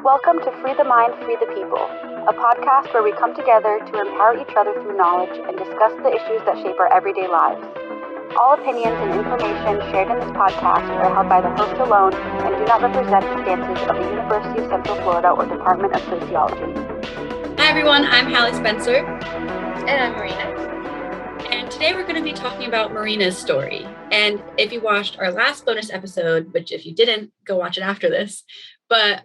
Welcome to Free the Mind, Free the People, a podcast where we come together to empower each other through knowledge and discuss the issues that shape our everyday lives. All opinions and information shared in this podcast are held by the host alone and do not represent the stances of the University of Central Florida or Department of Sociology. Hi everyone, I'm Hallie Spencer. And I'm Marina. And today we're going to be talking about Marina's story. And if you watched our last bonus episode, which if you didn't, go watch it after this. But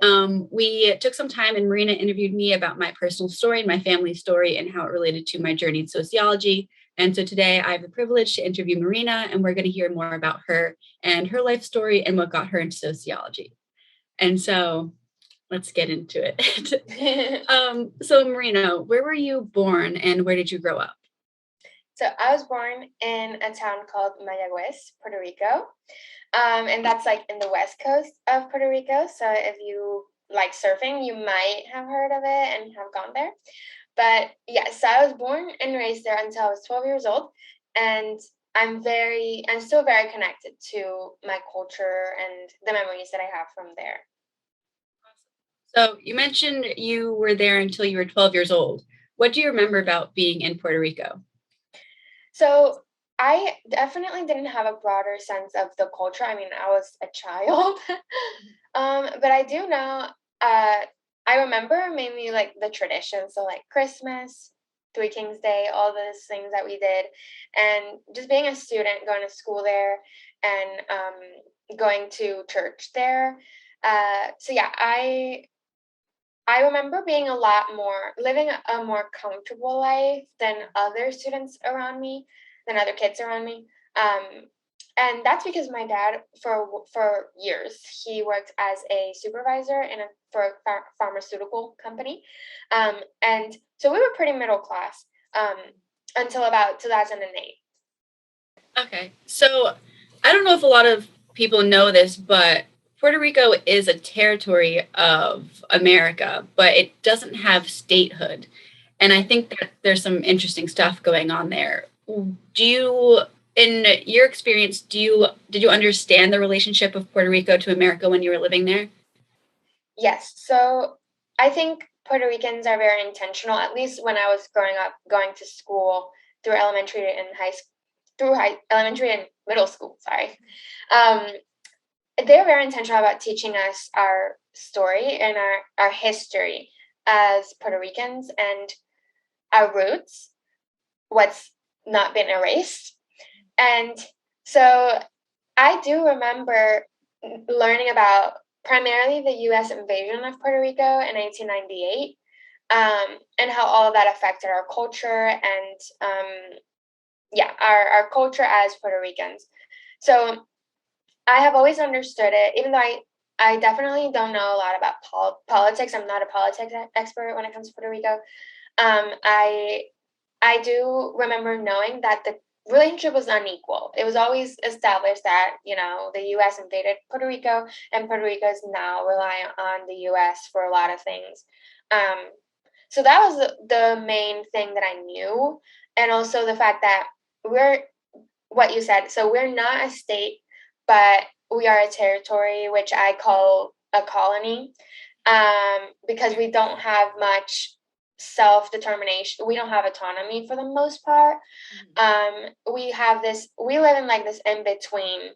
we took some time and Marina interviewed me about my personal story and my family story and how it related to my journey in sociology. And so today I have the privilege to interview Marina, and we're going to hear more about her and her life story and what got her into sociology. And so let's get into it. So Marina, where were you born and where did you grow up? So I was born in a town called Mayagüez, Puerto Rico. And that's like in the west coast of Puerto Rico. So if you like surfing, you might have heard of it and have gone there. But yes, I was born and raised there until I was 12 years old. And I'm still very connected to my culture and the memories that I have from there. So you mentioned you were there until you were 12 years old. What do you remember about being in Puerto Rico? So I definitely didn't have a broader sense of the culture. I mean, I was a child, but I do know, I remember mainly like the traditions. So like Christmas, Three Kings Day, all those things that we did. And just being a student, going to school there and going to church there. So yeah, I remember living a more comfortable life than other students around me, than other kids around me. And that's because my dad, for years, he worked as a supervisor for a pharmaceutical company. And so we were pretty middle class until about 2008. Okay, so I don't know if a lot of people know this, but Puerto Rico is a territory of America, but it doesn't have statehood. And I think that there's some interesting stuff going on there. In your experience, did you understand the relationship of Puerto Rico to America when you were living there? Yes. So I think Puerto Ricans are very intentional, at least when I was growing up, going to school through elementary and middle school, they're very intentional about teaching us our story and our history as Puerto Ricans and our roots, what's not been erased. And so I do remember learning about primarily the U.S. invasion of Puerto Rico in 1898 and how all of that affected our culture and, our culture as Puerto Ricans. So I have always understood it, even though I definitely don't know a lot about politics. I'm not a politics expert when it comes to Puerto Rico. I do remember knowing that the relationship was unequal. It was always established that, the U.S. invaded Puerto Rico and Puerto Rico is now reliant on the U.S. for a lot of things. So that was the main thing that I knew. And also the fact that what you said, so we're not a state, but we are a territory, which I call a colony, because we don't have much self-determination. We don't have autonomy for the most part. We live in like this in-between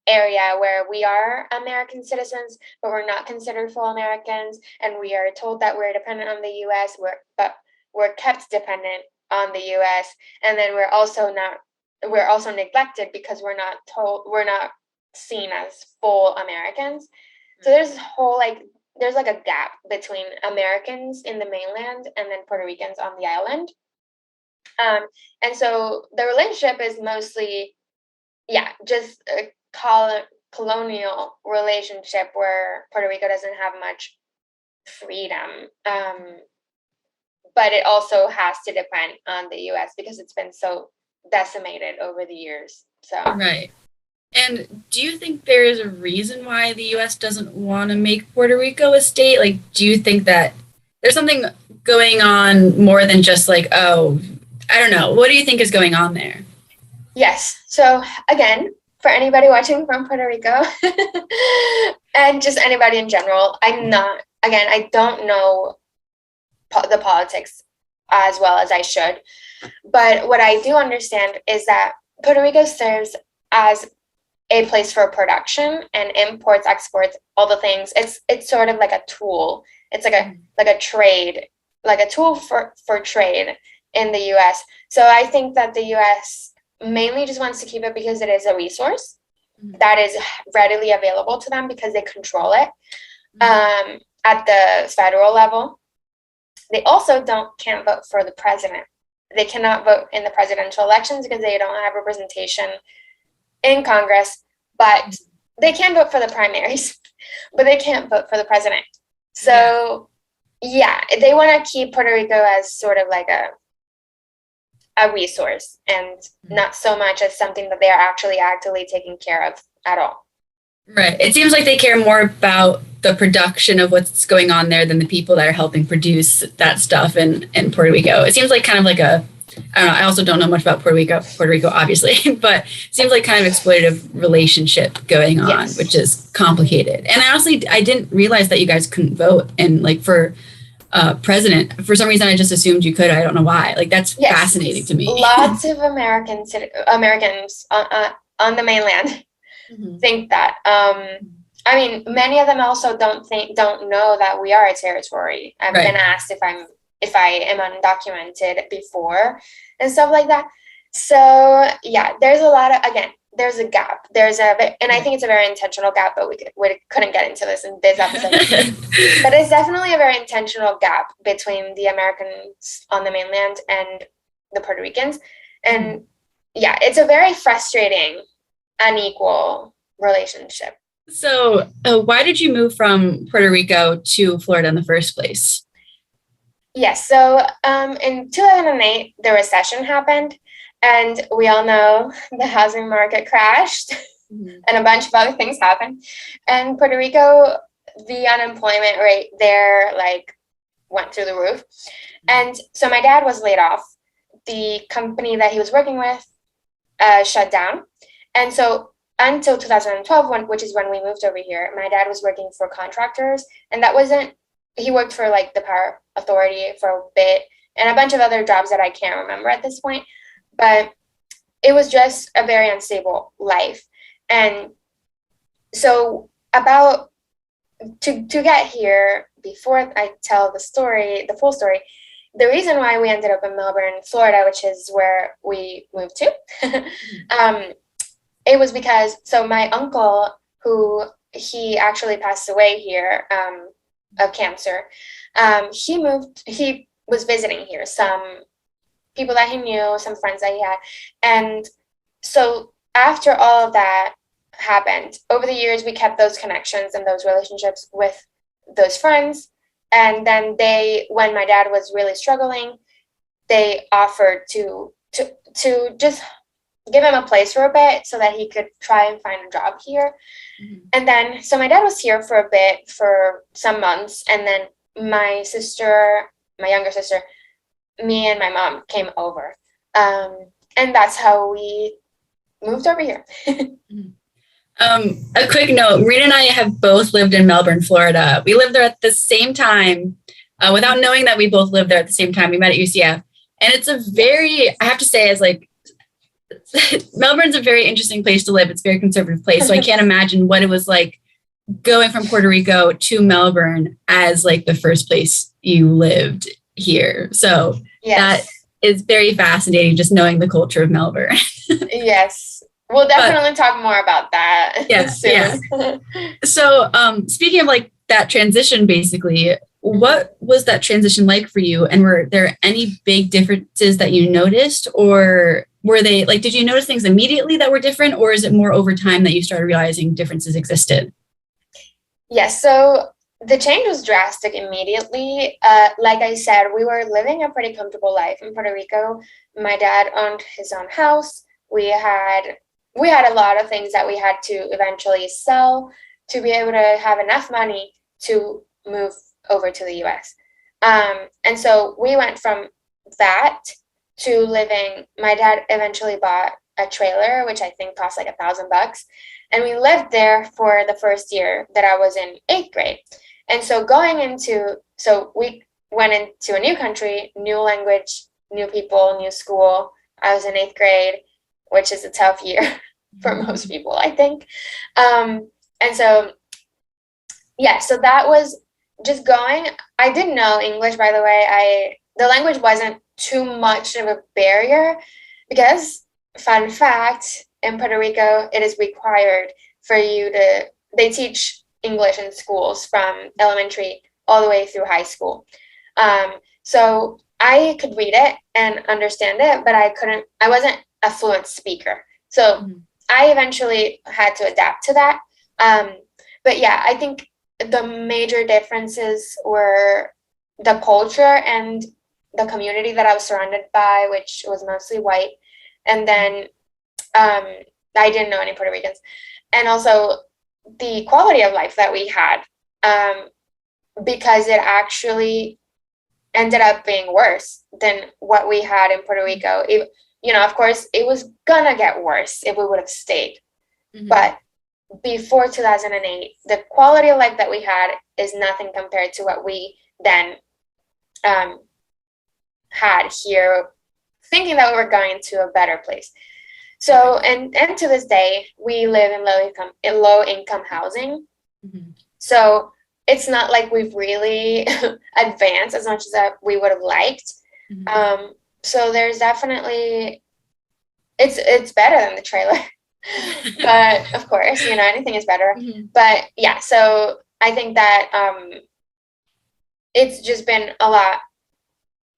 area where we are American citizens, but we're not considered full Americans, and we are told that we're dependent on the U.S., but we're kept dependent on the U.S., and then we're also neglected because we're not seen as full Americans. So there's this whole there's like a gap between Americans in the mainland and then Puerto Ricans on the island. And so the relationship is mostly, just a colonial relationship where Puerto Rico doesn't have much freedom. But it also has to depend on the U.S. because it's been so decimated over the years. So Right. And do you think there is a reason why the U.S. doesn't want to make Puerto Rico a state? Like, do you think that there's something going on more than just I don't know. What do you think is going on there? Yes. So again, for anybody watching from Puerto Rico and just anybody in general, I don't know the politics as well as I should. But what I do understand is that Puerto Rico serves as a place for production and imports, exports, all the things. It's sort of like a tool. It's like a trade, like a tool for trade in the US. So I think that the US mainly just wants to keep it because it is a resource that is readily available to them because they control it at the federal level. They also can't vote for the president. They cannot vote in the presidential elections because they don't have representation in Congress, but they can vote for the primaries, but they can't vote for the president. So yeah, they want to keep Puerto Rico as sort of like a resource and not so much as something that they are actually actively taking care of at all. Right. It seems like they care more about the production of what's going on there than the people that are helping produce that stuff in Puerto Rico. It seems like kind of like I don't know, I also don't know much about Puerto Rico, obviously, but it seems like kind of exploitative relationship going on, which is complicated. And I didn't realize that you guys couldn't vote and like for president. For some reason, I just assumed you could. I don't know why. Like, that's fascinating to me. Lots of Americans on the mainland think that. I mean, many of them also don't know that we are a territory. I've been asked if I am undocumented before and stuff like that. So yeah, there's a lot of, again, there's a gap. And I think it's a very intentional gap, but we couldn't get into this in this episode. But it's definitely a very intentional gap between the Americans on the mainland and the Puerto Ricans. And yeah, it's a very frustrating, unequal relationship. So why did you move from Puerto Rico to Florida in the first place? Yes. So in 2008, the recession happened. And we all know the housing market crashed and a bunch of other things happened. And Puerto Rico, the unemployment rate there went through the roof. And so my dad was laid off. The company that he was working with shut down. And so until 2012, which is when we moved over here, my dad was working for contractors. And he worked for the Power Authority for a bit and a bunch of other jobs that I can't remember at this point. But it was just a very unstable life. And so to get here, before I tell the full story, the reason why we ended up in Melbourne, Florida, which is where we moved to, it was because, so my uncle, he actually passed away here of cancer, he was visiting here, some people that he knew, some friends that he had. And so after all of that happened, over the years, we kept those connections and those relationships with those friends. And then when my dad was really struggling, they offered to just give him a place for a bit so that he could try and find a job here. And then, so my dad was here for a bit, for some months. And then my younger sister, me and my mom came over. And that's how we moved over here. A quick note, Marina and I have both lived in Melbourne, Florida. We lived there at the same time, without knowing that we both lived there at the same time. We met at UCF. And it's I have to say, Melbourne's a very interesting place to live. It's a very conservative place. So I can't imagine what it was like going from Puerto Rico to Melbourne as the first place you lived here. So that is very fascinating, just knowing the culture of Melbourne. Yes. We'll definitely talk more about that soon. Yeah. So speaking of that transition, basically, what was that transition like for you? And were there any big differences that you noticed, or were they did you notice things immediately that were different, or is it more over time that you started realizing differences existed? Yes. So the change was drastic immediately. Like I said, we were living a pretty comfortable life in Puerto Rico. My dad owned his own house. We had a lot of things that we had to eventually sell to be able to have enough money to move over to the US. And so we went from that to living, my dad eventually bought a trailer, which I think cost like $1,000. And we lived there for the first year that I was in 8th grade. And so we went into a new country, new language, new people, new school. I was in 8th grade, which is a tough year for most people, I think. And so, yeah, so that was just going. I didn't know English, by the way. The language wasn't too much of a barrier because, fun fact, in Puerto Rico, it is required for you they teach English in schools from elementary all the way through high school. So I could read it and understand it, but I wasn't a fluent speaker. So I eventually had to adapt to that. But yeah, I think the major differences were the culture and the community that I was surrounded by, which was mostly white. And then I didn't know any Puerto Ricans. And also the quality of life that we had, because it actually ended up being worse than what we had in Puerto Rico. Of course, it was gonna get worse if we would have stayed. But before 2008, the quality of life that we had is nothing compared to what we then had here, thinking that we were going to a better place. So, and to this day, we live in low income housing. So it's not like we've really advanced as much as we would have liked. So there's definitely, it's better than the trailer. But of course, anything is better. But yeah, so I think that it's just been a lot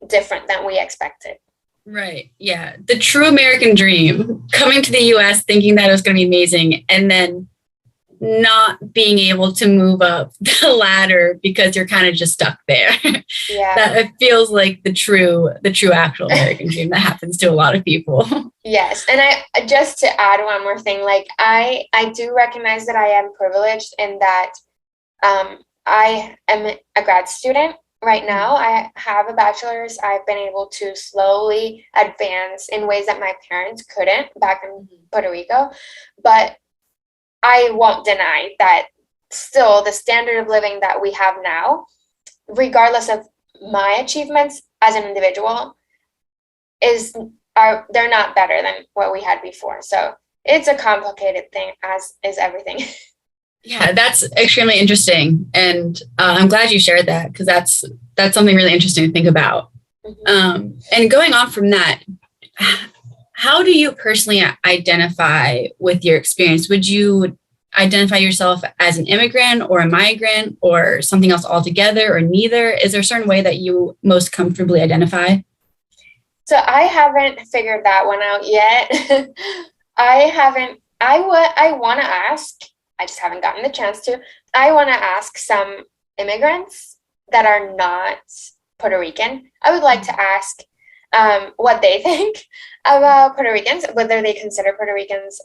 different than we expected. Right. Yeah. The true American dream, coming to the US thinking that it was going to be amazing, and then not being able to move up the ladder because you're kind of just stuck there. Yeah. That it feels like the true actual American dream that happens to a lot of people. Yes. And I just to add one more thing, like I do recognize that I am privileged in that I am a grad student right now. I have a bachelor's. I've been able to slowly advance in ways that my parents couldn't back in Puerto Rico. But I won't deny that still the standard of living that we have now, regardless of my achievements as an individual, they're not better than what we had before. So it's a complicated thing, as is everything. Yeah, that's extremely interesting. And I'm glad you shared that, because that's something really interesting to think about. And going on from that, how do you personally identify with your experience? Would you identify yourself as an immigrant or a migrant or something else altogether, or neither? Is there a certain way that you most comfortably identify? So I haven't figured that one out yet. I want to ask, I just haven't gotten the chance to. I want to ask some immigrants that are not Puerto Rican. I would like to ask what they think about Puerto Ricans, whether they consider Puerto Ricans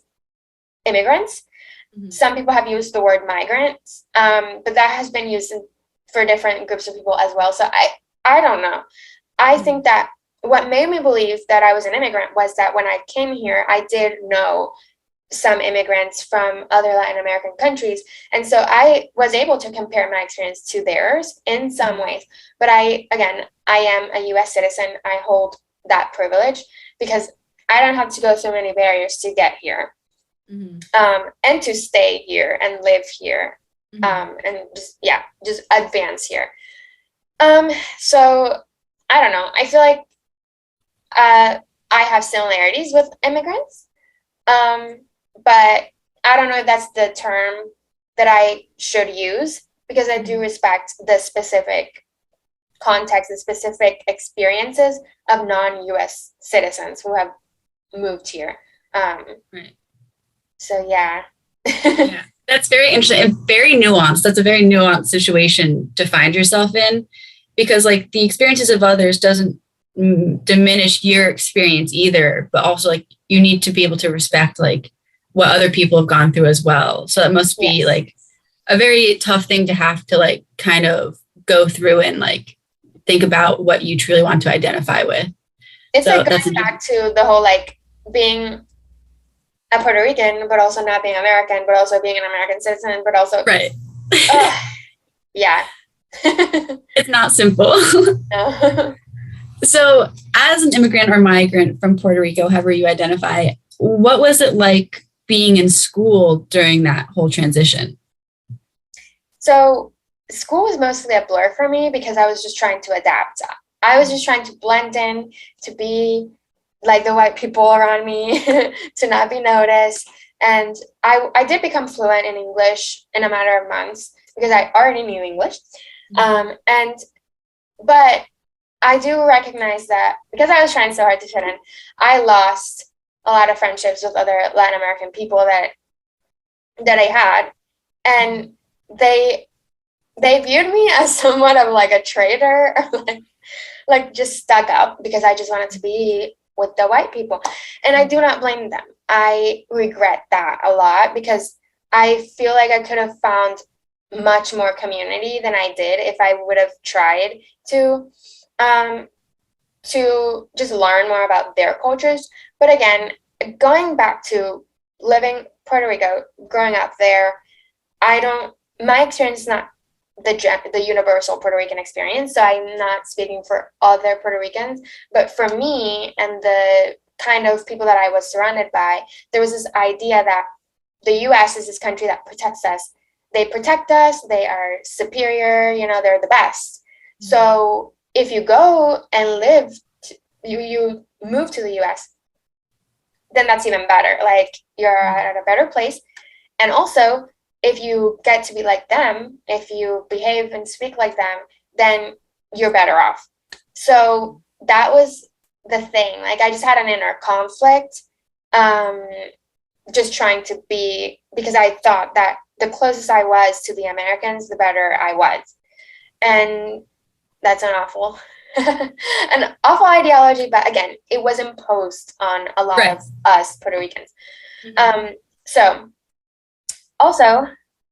immigrants. Some people have used the word migrants, but that has been used for different groups of people as well. So I don't know. I think that what made me believe that I was an immigrant was that when I came here, I did know some immigrants from other Latin American countries. And so I was able to compare my experience to theirs in some ways. But I am a US citizen. I hold that privilege because I don't have to go through many barriers to get here, and to stay here and live here, and just advance here. So I don't know. I feel like I have similarities with immigrants, but I don't know if that's the term that I should use, because I do respect the specific context, the specific experiences of non-US citizens who have moved here. Right. So yeah. Yeah, that's very interesting and very nuanced. That's a very nuanced situation to find yourself in, because like the experiences of others doesn't diminish your experience either, but also like you need to be able to respect like what other people have gone through as well. So it must be like a very tough thing to have to like kind of go through and like think about what you truly want to identify with. It's like going back to the whole like being a Puerto Rican, but also not being American, but also being an American citizen, but also Right. yeah. It's not simple. No. So, as an immigrant or migrant from Puerto Rico, however you identify, what was it like being in school during that whole transition? So school was mostly a blur for me because I was just trying to adapt. I was just trying to blend in, to be like the white people around me, to not be noticed. And I did become fluent in English in a matter of months because I already knew English. And but I do recognize that because I was trying so hard to fit in, I lost a lot of friendships with other Latin American people that I had, and they viewed me as somewhat of like a traitor, or like just stuck up because I just wanted to be with the white people. And I do not blame them. I regret that a lot because I feel like I could have found much more community than I did if I would have tried um, to just learn more about their cultures. But again, going back to living Puerto Rico, growing up there, my experience is not the universal Puerto Rican experience. So I'm not speaking for other Puerto Ricans, but for me and the kind of people that I was surrounded by, there was this idea that the US is this country that protects us. They protect us, they are superior, they're the best. So if you go and live, you move to the US, then that's even better. Like you're at a better place. And also, if you get to be like them, if you behave and speak like them, then you're better off. So that was the thing. Like I just had an inner conflict, just trying to be, because I thought that the closest I was to the Americans, the better I was. And that's an awful ideology, but again, it was imposed on a lot of us Puerto Ricans. So also,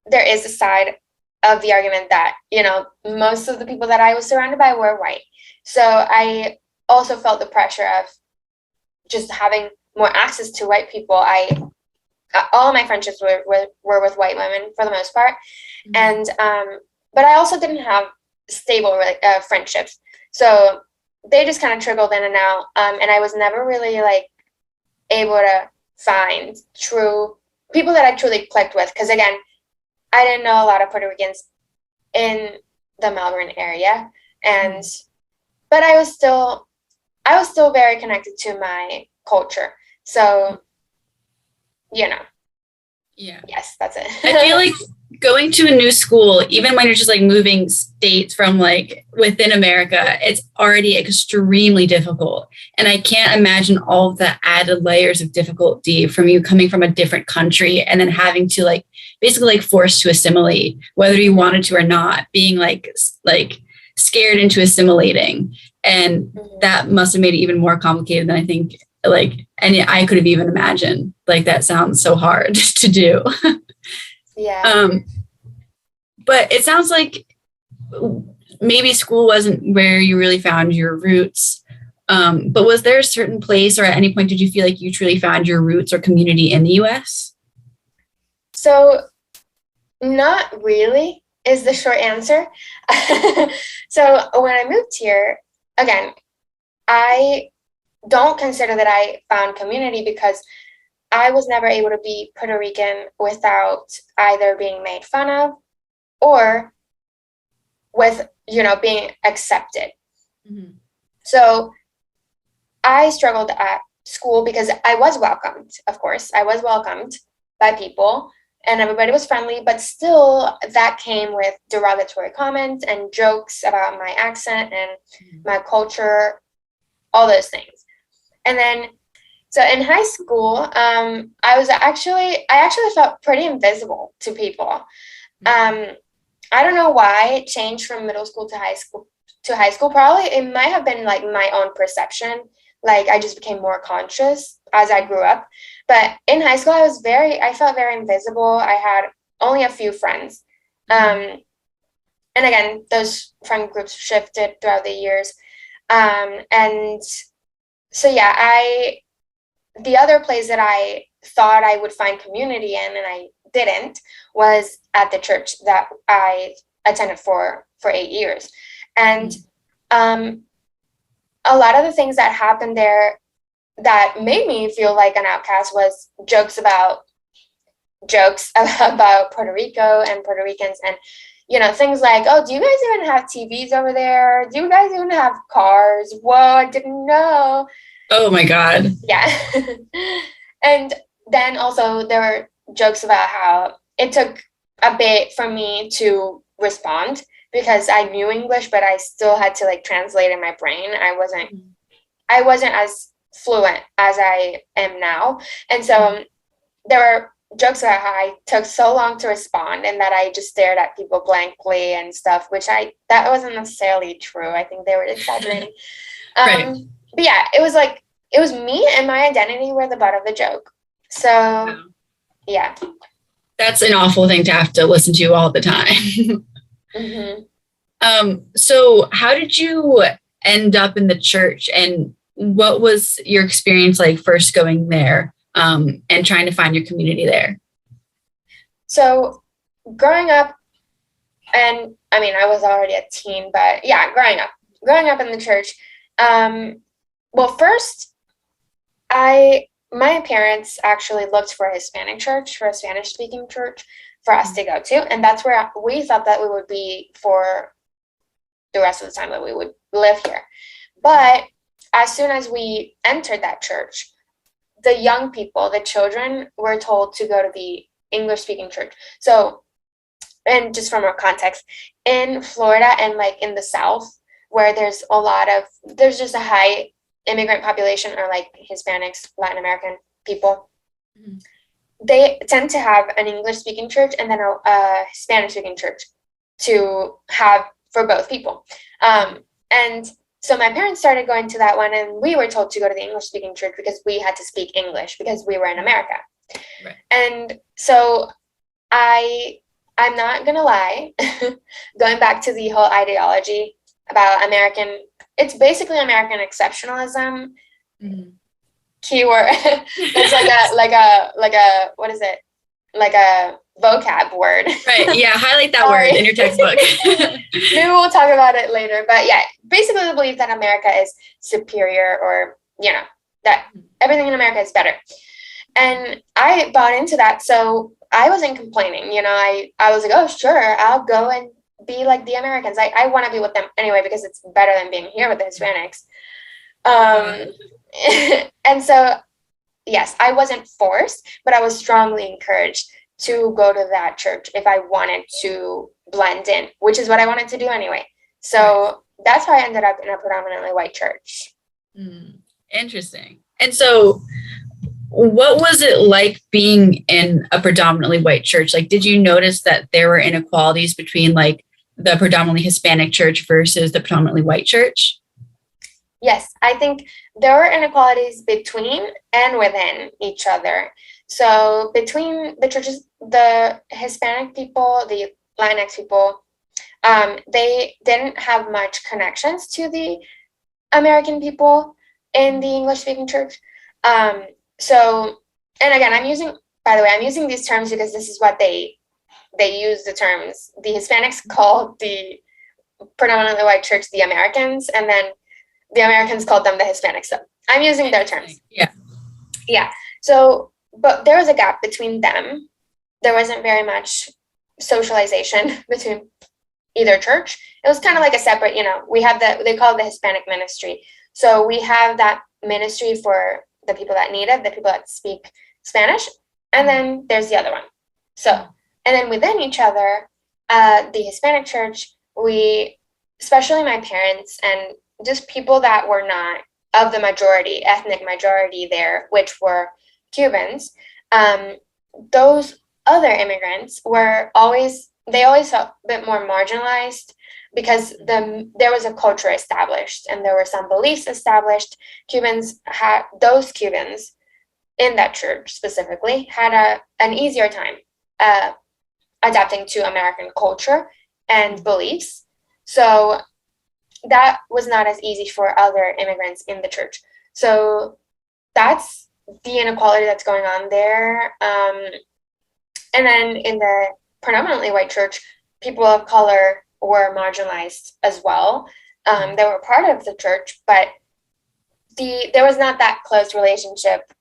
there is a side of the argument that, most of the people that I was surrounded by were white. So I also felt the pressure of just having more access to white people. All my friendships were with white women for the most part. And, but I also didn't have stable friendships. So they just kind of trickled in and out. And I was never really like able to find true people that I truly clicked with. Because again, I didn't know a lot of Puerto Ricans in the Melbourne area. But I was still very connected to my culture. So, Yeah. Yes, that's it. I feel like going to a new school, even when you're just like moving states from like within America, it's already extremely difficult. And I can't imagine all of the added layers of difficulty from you coming from a different country and then having to like basically like forced to assimilate, whether you wanted to or not, being like scared into assimilating. And that must have made it even more complicated than I think and I could have even imagined. Like that sounds so hard to do. Yeah. But it sounds like maybe school wasn't where you really found your roots. But was there a certain place or at any point did you feel like you truly found your roots or community in the US? So not really is the short answer. So when I moved here, again, I don't consider that I found community because I was never able to be Puerto Rican without either being made fun of or with, being accepted. So I struggled at school because I was welcomed, of course. I was welcomed by people and everybody was friendly, but still that came with derogatory comments and jokes about my accent and my culture, all those things. And then, so in high school, I actually felt pretty invisible to people. I don't know why it changed from middle school to high school. Probably it might have been like my own perception. Like I just became more conscious as I grew up. But in high school, I felt very invisible. I had only a few friends. And again, those friend groups shifted throughout the years. And so, yeah, the other place that I thought I would find community in, and I didn't, was at the church that I attended for 8 years. And a lot of the things that happened there that made me feel like an outcast was jokes about Puerto Rico and Puerto Ricans, and things like, oh, do you guys even have TVs over there? Do you guys even have cars? Whoa, I didn't know. Oh my God. Yeah. And then also there were jokes about how it took a bit for me to respond because I knew English, but I still had to like translate in my brain. I wasn't as fluent as I am now. And so there were jokes about how I took so long to respond and that I just stared at people blankly and stuff, which that wasn't necessarily true. I think they were exaggerating. Right. But yeah, it was me and my identity were the butt of the joke. So wow. Yeah. That's an awful thing to have to listen to all the time. So how did you end up in the church, and what was your experience like first going there and trying to find your community there? So growing up, and I mean, I was already a teen, but yeah, growing up in the church. Well, first, my parents actually looked for a Hispanic church, for a Spanish-speaking church for us to go to, and that's where we thought that we would be for the rest of the time that we would live here. But as soon as we entered that church, the young people, the children, were told to go to the English-speaking church. So, and just from our context, in Florida and like in the South, where there's just a high immigrant population, or like Hispanics, Latin American people, they tend to have an English-speaking church and then a Spanish-speaking church to have for both people. And so my parents started going to that one, and we were told to go to the English-speaking church because we had to speak English because we were in America. Right. And so I'm not gonna lie, going back to the whole ideology about it's basically American exceptionalism. Keyword. It's like a what is it? Like a vocab word. Right. Yeah. Highlight that word in your textbook. Maybe we'll talk about it later. But yeah, basically the belief that America is superior, or that everything in America is better. And I bought into that, so I wasn't complaining. I was like, oh sure, I'll go and be like the Americans. I want to be with them anyway because it's better than being here with the Hispanics. And so, yes, I wasn't forced, but I was strongly encouraged to go to that church if I wanted to blend in, which is what I wanted to do anyway. So that's how I ended up in a predominantly white church. Interesting. And so what was it like being in a predominantly white church? Like, did you notice that there were inequalities between like the predominantly Hispanic church versus the predominantly white church? Yes, I think there were inequalities between and within each other. So between the churches, the Hispanic people, the Latinx people, they didn't have much connections to the American people in the English-speaking church. So, and again, I'm using these terms because this is what they use the terms. The Hispanics called the predominantly white church the Americans, and then the Americans called them the Hispanics. So I'm using their terms. Yeah. So, but there was a gap between them. There wasn't very much socialization between either church. It was kind of like a separate, we have they call it the Hispanic ministry. So we have that ministry for the people that need it, the people that speak Spanish, and then there's the other one. So, and then within each other, the Hispanic church, especially my parents and just people that were not of the ethnic majority there, which were Cubans, those other immigrants they always felt a bit more marginalized because there was a culture established and there were some beliefs established. Those Cubans in that church specifically had an easier time adapting to American culture and beliefs. So that was not as easy for other immigrants in the church. So that's the inequality that's going on there. And then in the predominantly white church, people of color were marginalized as well. They were part of the church, but there was not that close relationship,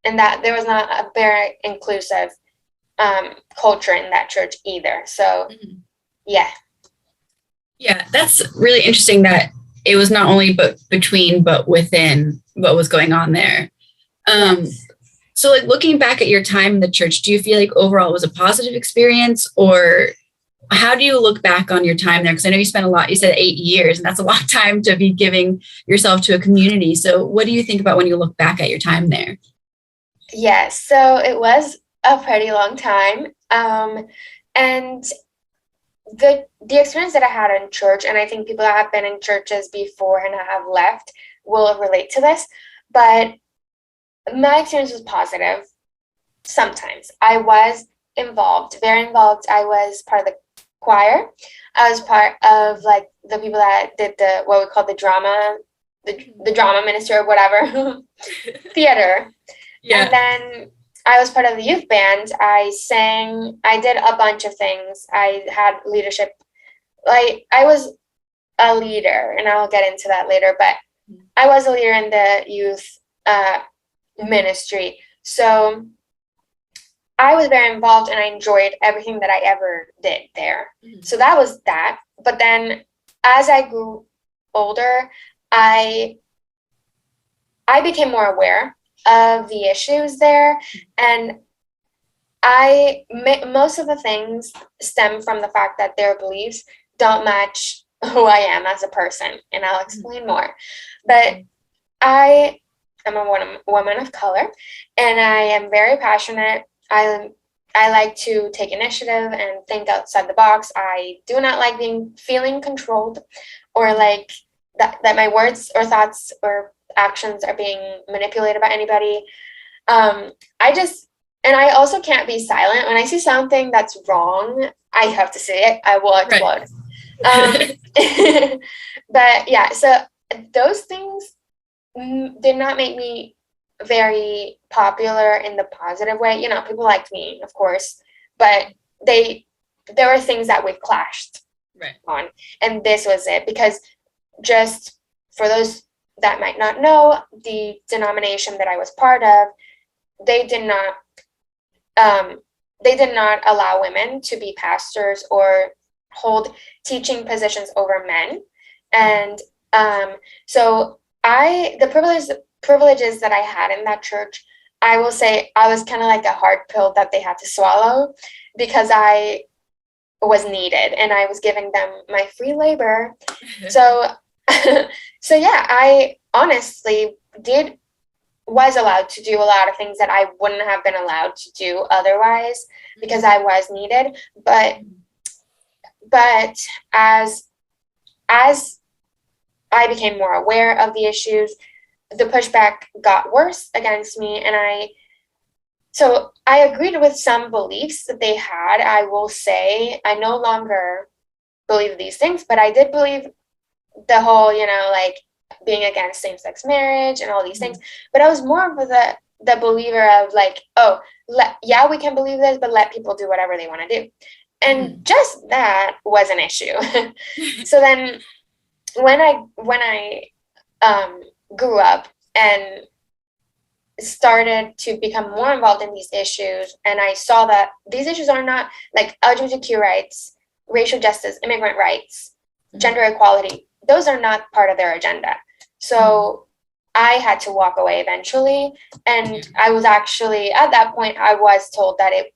and that there was not a very inclusive culture in that church either. So, yeah. Yeah, that's really interesting that it was not only but between, but within what was going on there. Yes. So like looking back at your time in the church, do you feel like overall it was a positive experience, or how do you look back on your time there? Because I know you spent a lot, you said 8 years, and that's a long time to be giving yourself to a community. So what do you think about when you look back at your time there? Yes, so it was a pretty long time. And the experience that I had in church, and I think people that have been in churches before and have left will relate to this, but my experience was positive. Sometimes I was involved, very involved. I was part of the choir. I was part of like the people that did the what we call the drama, the drama minister or whatever, theater. Yeah. And then I was part of the youth band. I sang. I did a bunch of things. I had leadership. Like I was a leader, and I'll get into that later. But I was a leader in the youth ministry. So I was very involved, and I enjoyed everything that I ever did there. So that was that. But then as I grew older, I became more aware of the issues there, and most of the things stem from the fact that their beliefs don't match who I am as a person, and I'll explain more. But I am a woman of color, and I am very passionate. I like to take initiative and think outside the box. I do not like feeling controlled, or like that my words or thoughts or actions are being manipulated by anybody. I also can't be silent. When I see something that's wrong, I have to say it. I will explode. Right. But yeah, so those things did not make me very popular in the positive way. You know, people liked me, of course, but there were things that we clashed on, and this was it. Because just for those that might not know, the denomination that I was part of, they did not allow women to be pastors or hold teaching positions over men. And so the privileges that I had in that church, I will say I was kind of like a hard pill that they had to swallow, because I was needed and I was giving them my free labor. So yeah, I honestly was allowed to do a lot of things that I wouldn't have been allowed to do otherwise, because I was needed. But as I became more aware of the issues, the pushback got worse against me, and so I agreed with some beliefs that they had. I will say I no longer believe these things, but I did believe the whole, like being against same-sex marriage and all these things. But I was more of the believer of like, we can believe this, but let people do whatever they want to do. And just that was an issue. So then when I grew up and started to become more involved in these issues, and I saw that these issues are not like LGBTQ rights, racial justice, immigrant rights, gender equality, those are not part of their agenda. So I had to walk away eventually. And I was actually, at that point, I was told that it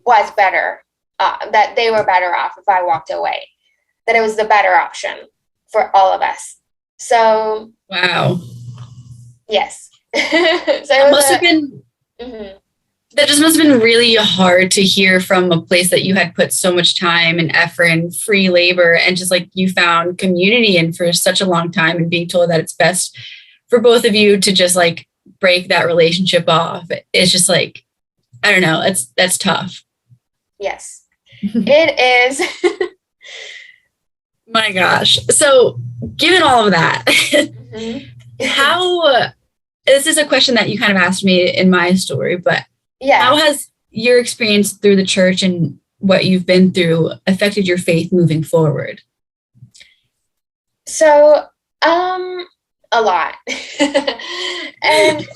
was better, that they were better off if I walked away, that it was the better option for all of us. So. Wow. Yes. So it must have been, that just must have been really hard to hear from a place that you had put so much time and effort and free labor, and just like you found community in for such a long time, and being told that it's best for both of you to just like break that relationship off. It's just like, I don't know, that's tough. Yes, it is. My gosh. So given all of that, this is a question that you kind of asked me in my story, but how has your experience through the church and what you've been through affected your faith moving forward? So, a lot. And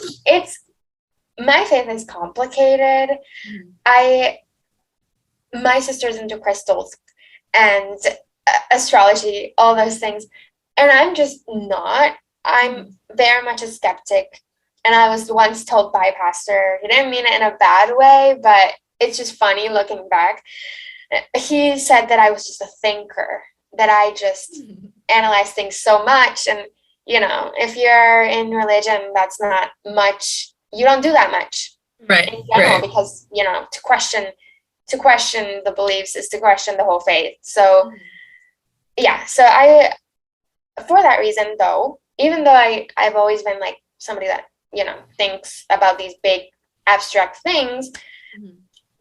my faith is complicated. My sister's into crystals and astrology, all those things. And I'm just not. I'm very much a skeptic. And I was once told by a pastor, he didn't mean it in a bad way, but it's just funny looking back. He said that I was just a thinker, that I just analyze things so much. And, if you're in religion, that's not much. You don't do that much. Right. In general, because, to question the beliefs is to question the whole faith. So, so for that reason, though, even though I've always been like somebody that, thinks about these big abstract things,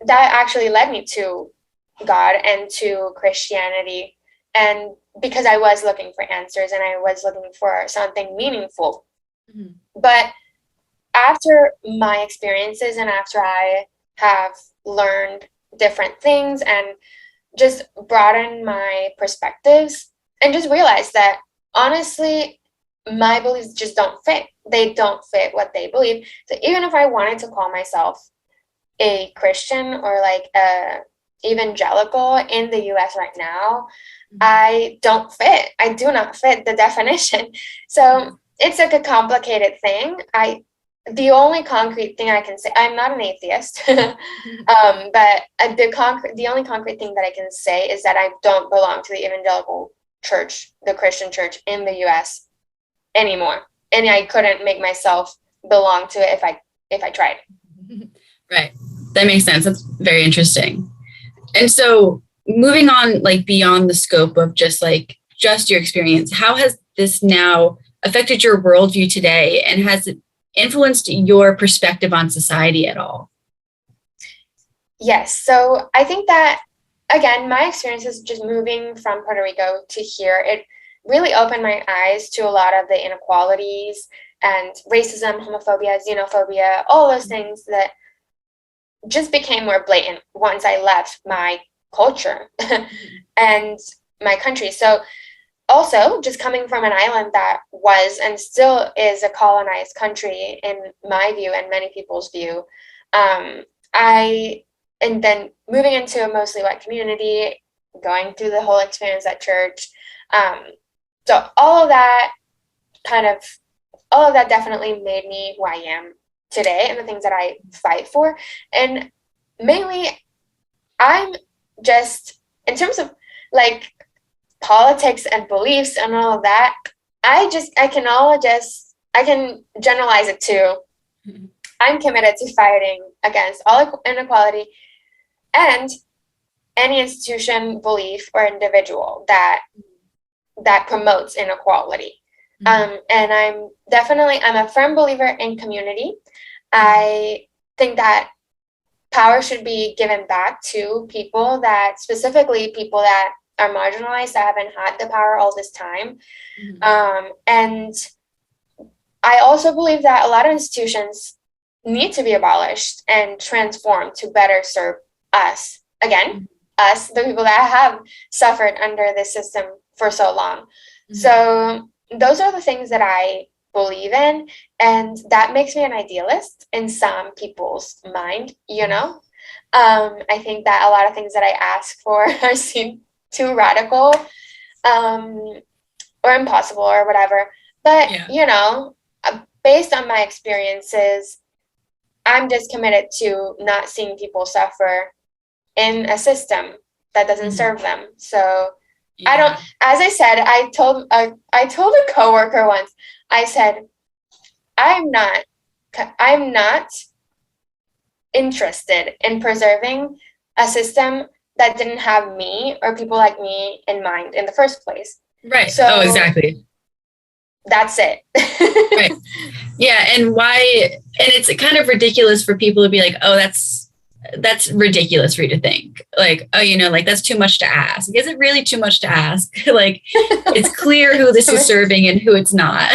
that actually led me to God and to Christianity. And because I was looking for answers and I was looking for something meaningful. But after my experiences and after I have learned different things and just broadened my perspectives and just realized that honestly, my beliefs just don't fit. They don't fit what they believe. So even if I wanted to call myself a Christian or like a evangelical in the US right now, I don't fit. I do not fit the definition. So it's like a complicated thing. The only concrete thing I can say, I'm not an atheist, but the only concrete thing that I can say is that I don't belong to the evangelical church, the Christian church in the US anymore. And I couldn't make myself belong to it if I tried. Right. That makes sense. That's very interesting. And so moving on, like beyond the scope of just your experience, how has this now affected your worldview today? And has it influenced your perspective on society at all? Yes. So I think that, again, my experiences just moving from Puerto Rico to here, it really opened my eyes to a lot of the inequalities and racism, homophobia, xenophobia, all those things that just became more blatant once I left my culture and my country. So also just coming from an island that was and still is a colonized country in my view and many people's view, and then moving into a mostly white community, going through the whole experience at church. So all of that definitely made me who I am today and the things that I fight for. And mainly I'm just, in terms of like politics and beliefs and all of that, I can generalize it to, I'm committed to fighting against all inequality and any institution, belief, or individual that promotes inequality. And I'm a firm believer in community. I think that power should be given back to specifically people that are marginalized, that haven't had the power all this time. And I also believe that a lot of institutions need to be abolished and transformed to better serve us. Again, us, the people that have suffered under this system for so long. So those are the things that I believe in, and that makes me an idealist in some people's mind, I think that a lot of things that I ask for are seen too radical, or impossible or whatever. But, based on my experiences, I'm just committed to not seeing people suffer in a system that doesn't serve them. So I don't, as I said, I told a coworker once, I said, I'm not interested in preserving a system that didn't have me or people like me in mind in the first place. Right. So exactly. That's it. Right. Yeah. And it's kind of ridiculous for people to be like, oh, that's ridiculous for you to think like, oh, that's too much to ask. Is it really too much to ask? Like, it's clear who this is serving and who it's not.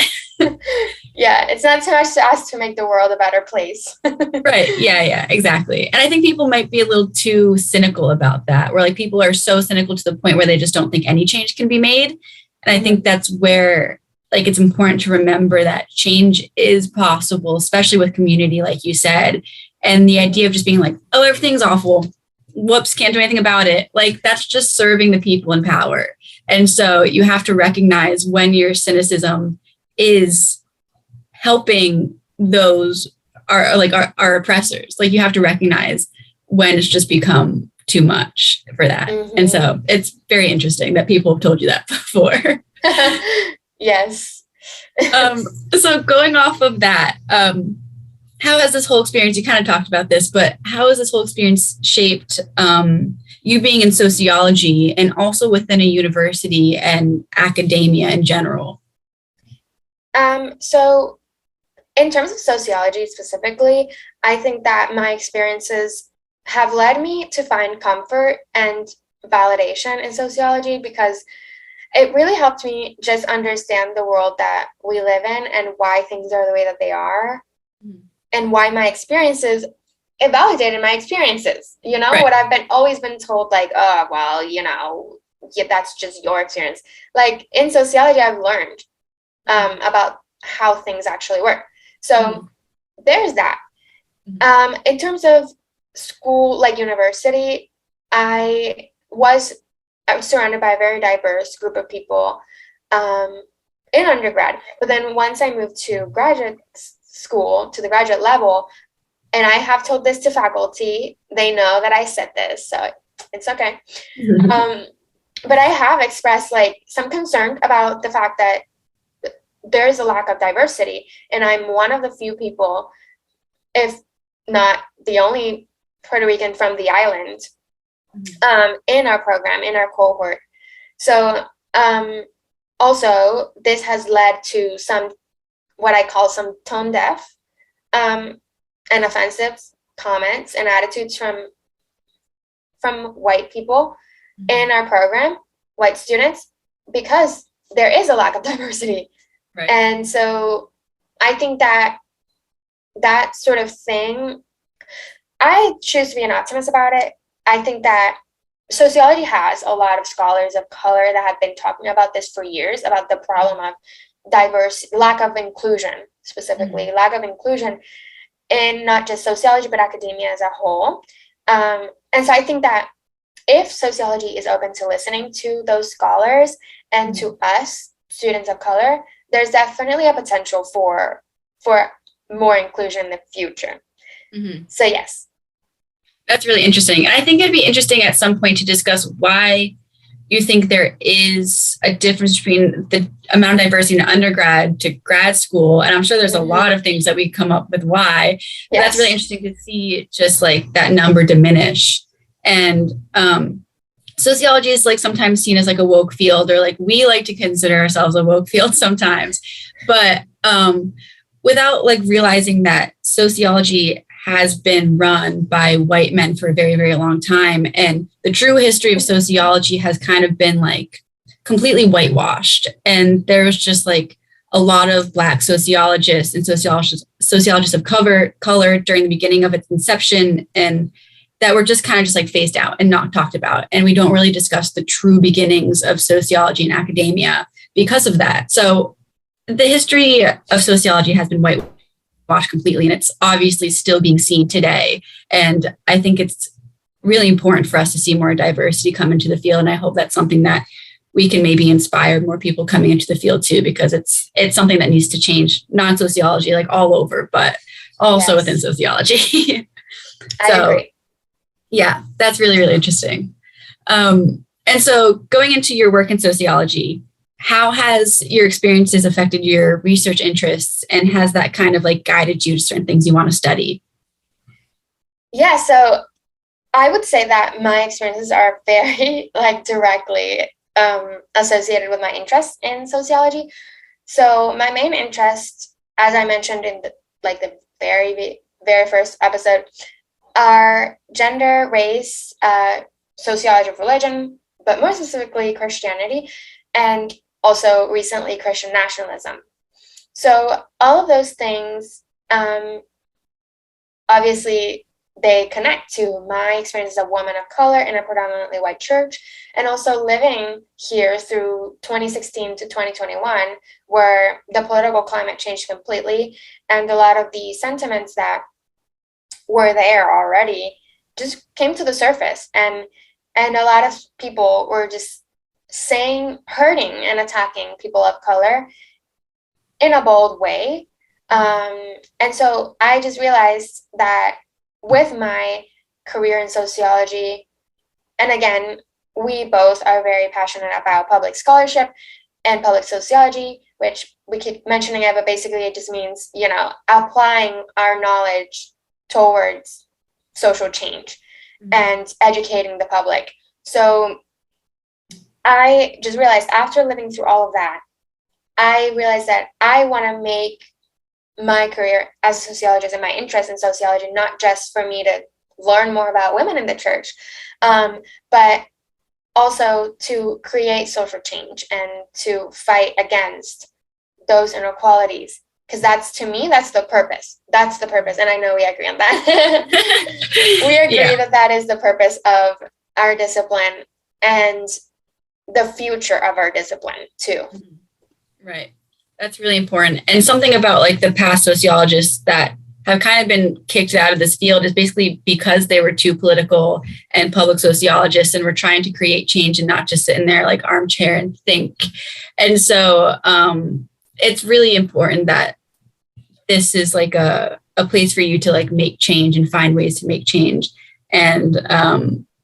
Yeah, it's not too much to ask to make the world a better place. Right. Yeah, exactly. And I think people might be a little too cynical about that, where like people are so cynical to the point where they just don't think any change can be made. And I think that's where like it's important to remember that change is possible, especially with community, like you said. And the idea of just being like, oh, everything's awful. Whoops, can't do anything about it. Like that's just serving the people in power. And so you have to recognize when your cynicism is helping those our oppressors. Like you have to recognize when it's just become too much for that. And so it's very interesting that people have told you that before. Yes. So going off of that, how has this whole experience, you kind of talked about this, but how has this whole experience shaped you being in sociology and also within a university and academia in general? So in terms of sociology specifically, I think that my experiences have led me to find comfort and validation in sociology because it really helped me just understand the world that we live in and why things are the way that they are and why my experiences, it validated my experiences. You know, what I've always been told, like, oh, well, you know, yeah, that's just your experience. Like in sociology, I've learned about how things actually work. So there's that. In terms of school, like university, I was surrounded by a very diverse group of people in undergrad. But then once I moved to graduate school, to the graduate level, and I have told this to faculty, they know that I said this, so it's okay. But I have expressed like some concern about the fact that there's a lack of diversity, and I'm one of the few people, if not the only Puerto Rican from the island, in our program, in our cohort. So also this has led to some, what I call some tone deaf and offensive comments and attitudes from white people in our program, white students, because there is a lack of diversity. And so I think that that sort of thing, I choose to be an optimist about it. I think that sociology has a lot of scholars of color that have been talking about this for years, about the problem of lack of inclusion, specifically lack of inclusion in not just sociology, but academia as a whole. And so I think that if sociology is open to listening to those scholars and to us, students of color, there's definitely a potential for more inclusion in the future. So yes. That's really interesting. And I think it'd be interesting at some point to discuss why you think there is a difference between the amount of diversity in undergrad to grad school. And I'm sure there's a lot of things that we come up with why. But that's really interesting to see just like that number diminish. And sociology is like sometimes seen as like a woke field, or like we like to consider ourselves a woke field sometimes. But without like realizing that sociology has been run by white men for a very, very long time. And the true history of sociology has kind of been like completely whitewashed. And there was just like a lot of Black sociologists and sociologists of color during the beginning of its inception, and that were just kind of just like phased out and not talked about. And we don't really discuss the true beginnings of sociology and academia because of that. So the history of sociology has been whitewashed completely, and it's obviously still being seen today. And I think it's really important for us to see more diversity come into the field. And I hope that's something that we can maybe inspire more people coming into the field too, because it's something that needs to change, not in sociology, like all over, but also within sociology. I agree. Yeah, that's really, really interesting. And so going into your work in sociology, how has your experiences affected your research interests, and has that kind of like guided you to certain things you want to study? Yeah, so I would say that my experiences are very like directly associated with my interest in sociology. So my main interest, as I mentioned in the very, very first episode, are gender, race, sociology of religion, but more specifically Christianity, and also recently Christian nationalism. So all of those things, obviously, they connect to my experience as a woman of color in a predominantly white church, and also living here through 2016 to 2021, where the political climate changed completely, and a lot of the sentiments that were there already just came to the surface, and a lot of people were just saying, hurting and attacking people of color in a bold way. And so I just realized that with my career in sociology, and again, we both are very passionate about public scholarship and public sociology, which we keep mentioning it, but basically it just means, applying our knowledge towards social change and educating the public. So I just realized, after living through all of that, I realized that I want to make my career as a sociologist and my interest in sociology not just for me to learn more about women in the church, but also to create social change and to fight against those inequalities. Because to me, that's the purpose. That's the purpose. And I know we agree on that. We agree that is the purpose of our discipline and the future of our discipline too. Right. That's really important. And something about like the past sociologists that have kind of been kicked out of this field is basically because they were too political and public sociologists and were trying to create change and not just sit in their like armchair and think. And so it's really important that this is like a place for you to like make change and find ways to make change. And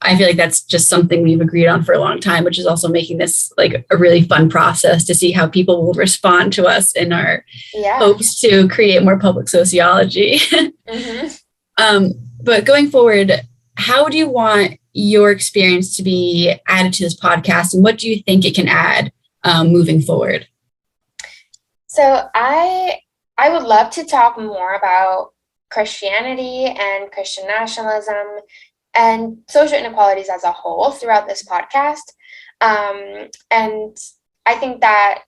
I feel like that's just something we've agreed on for a long time, which is also making this like a really fun process to see how people will respond to us in our hopes to create more public sociology. But going forward, how do you want your experience to be added to this podcast, and what do you think it can add moving forward? So I would love to talk more about Christianity and Christian nationalism and social inequalities as a whole throughout this podcast. And I think that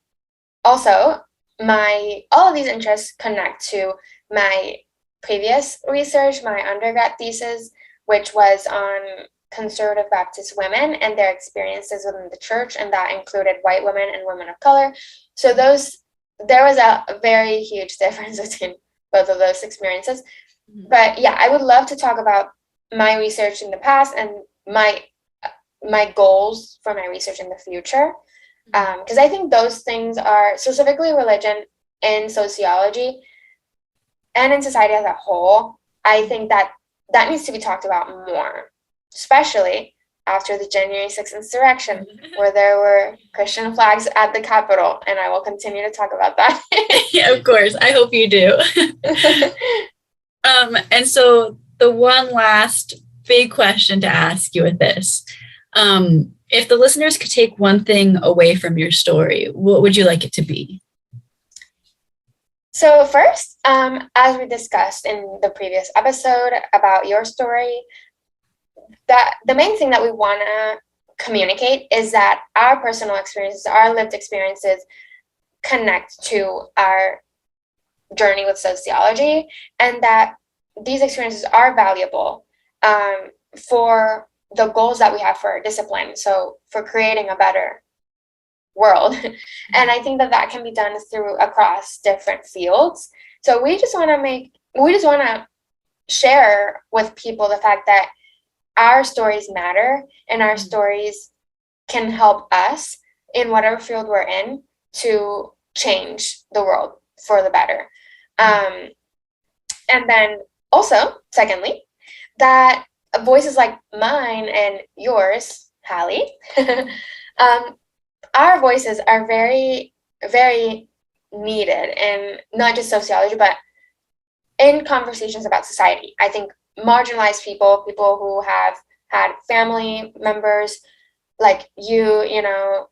also all of these interests connect to my previous research, my undergrad thesis, which was on conservative Baptist women and their experiences within the church, and that included white women and women of color. So there was a very huge difference between both of those experiences. But yeah, I would love to talk about my research in the past and my goals for my research in the future, because I think those things are, specifically religion in sociology and in society as a whole, I think that needs to be talked about more, especially after the January 6th insurrection, where there were Christian flags at the Capitol, and I will continue to talk about that. Yeah, of course. I hope you do. And so the one last big question to ask you with this, if the listeners could take one thing away from your story, what would you like it to be? So first, as we discussed in the previous episode about your story, that the main thing that we want to communicate is that our personal experiences, our lived experiences, connect to our journey with sociology, and that these experiences are valuable for the goals that we have for our discipline, so for creating a better world. And I think that can be done across different fields. So we just want to share with people the fact that our stories matter, and our stories can help us in whatever field we're in to change the world for the better. And then also, secondly, that voices like mine and yours, Hallie, our voices are very, very needed in not just sociology, but in conversations about society. I think marginalized people who have had family members like you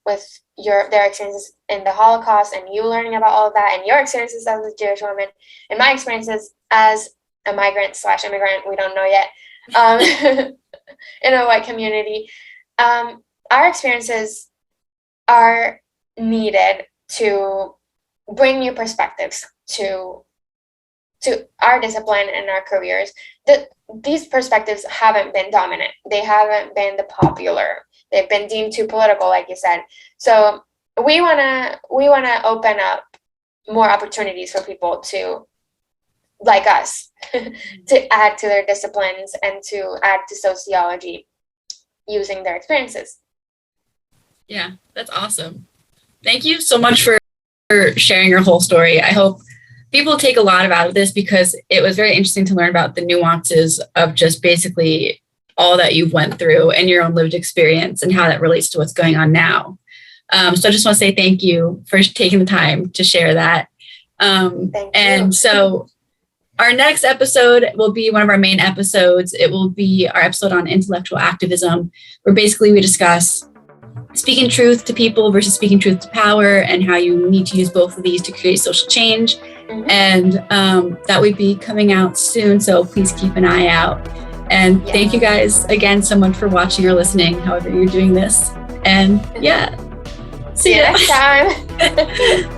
with their experiences in the Holocaust, and you learning about all of that, and your experiences as a Jewish woman, and my experiences as a migrant/immigrant, we don't know yet, in a white community. Our experiences are needed to bring new perspectives to our discipline and our careers. These perspectives haven't been dominant. They haven't been the popular. They've been deemed too political, like you said. So we wanna open up more opportunities for people to, like us, to add to their disciplines and to add to sociology using their experiences. Yeah, that's awesome. Thank you so much for sharing your whole story. I hope people take a lot out of this, because it was very interesting to learn about the nuances of just basically all that you've went through and your own lived experience and how that relates to what's going on now. So I just want to say thank you for taking the time to share that. And so our next episode will be one of our main episodes. It will be our episode on intellectual activism, where basically we discuss speaking truth to people versus speaking truth to power, and how you need to use both of these to create social change. Mm-hmm. And that will be coming out soon, so please keep an eye out. And thank you guys again so much for watching or listening, however you're doing this. And see you next time.